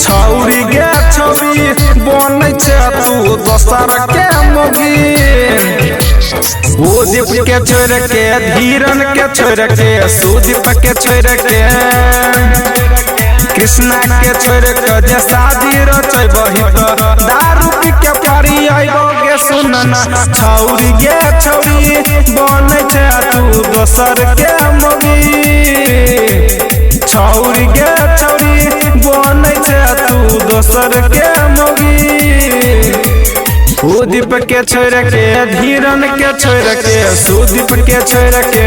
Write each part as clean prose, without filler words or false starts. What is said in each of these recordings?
छौरी गे छौरी बनै छै तू दोसर के मोगी। भूदीप के छोड़ के धीरन के छोड़ के सुदीप के छोड़ के कृष्णा के छोड़ के जे शादी रचबही तो दारू पी के परी अइबो गे सुनना। छौरी गे छौरी बनै छै तू दोसर के मोगी। छौरी गे छौरी बनै छै तू दोसर के मोगी। भूदीप के छोड़ के धीरन के छोड़ के सुदीप के छोड़ के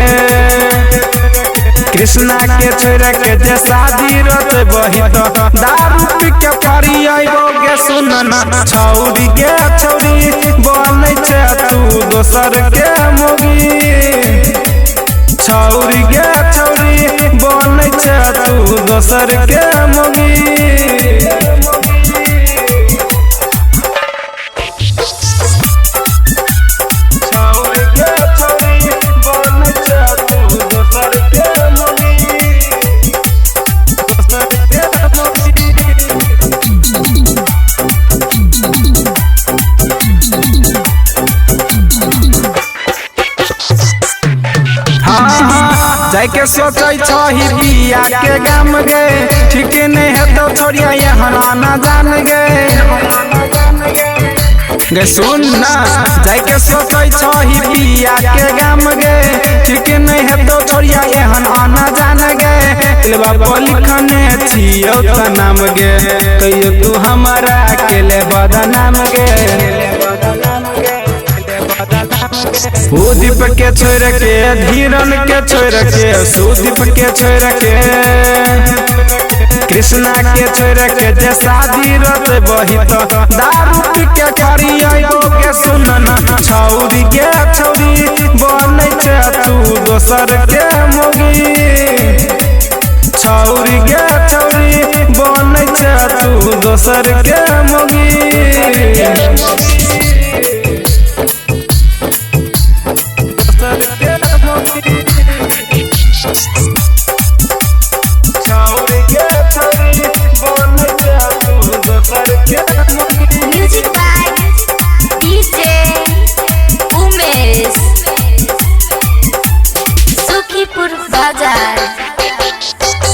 कृष्णा के छोड़ के जे शादी रचबही तो दारू पी के परी अइबो गे सुनना। छौरी गे छौरी बनै छै तू दोसर के मोगी। छौरी गे छौरी बनै छै तू दोसर के मोगी। जाके सोचै छही बिया के गाम गे ठीक नहीं है तो छोड़िया यहाँ ना जान गे। गे सुन ना जाके सोचै छही बिया के गाम गे ठीक नहीं है तो छोड़िया यहाँ ना जान गे। बाबा लिखने छियो का नाम गे कहियो तू हमारा के ले बदनाम गे। भूदीप के छोड़ के धीरन के छोड़ के सुदीप के छोड़ के कृष्णा के छोड़ के जे शादी रचबही तो दारू पी के परी अइबो गे सुनना। छौरी गे छौरी बनै छै तू दोसर के मोगी। छौरी गे छौरी बनै छै तू दोसर के मोगी। Music by DJ Umesh Sukhipur बाजार।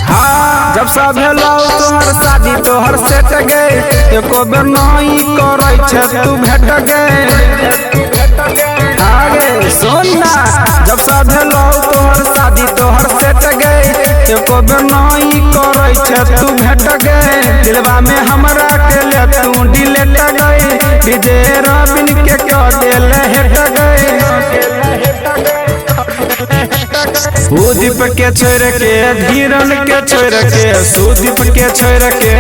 हाँ जब सब भेलो तोहर शादी तोहर सेट गए एको बेर नहीं करै छै तू भेट गए। आगे सुन ना जब सब भेलो तोहर शादी तोहर सेट गए एको बेर नहीं करै छै तू भेट गए। दिलवा में हमरा के ले तू डिलेट गए विजय रबिन के कर देल हेट गए। भूदीप के छोड़ के धीरन के छोड़ के सुदीप के छोड़ के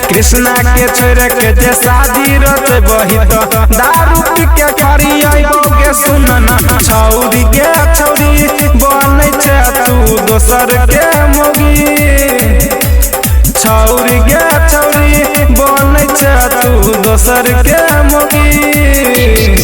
कृष्णा के छोड़ के जे शादी रचबही तो दारू पी के परी अइबो गे सुनना। छौरी गे छौरी बनै छै तू दोसर के मोगी। छौरी गे छौरी बनै छै तू दोसर के मोगी।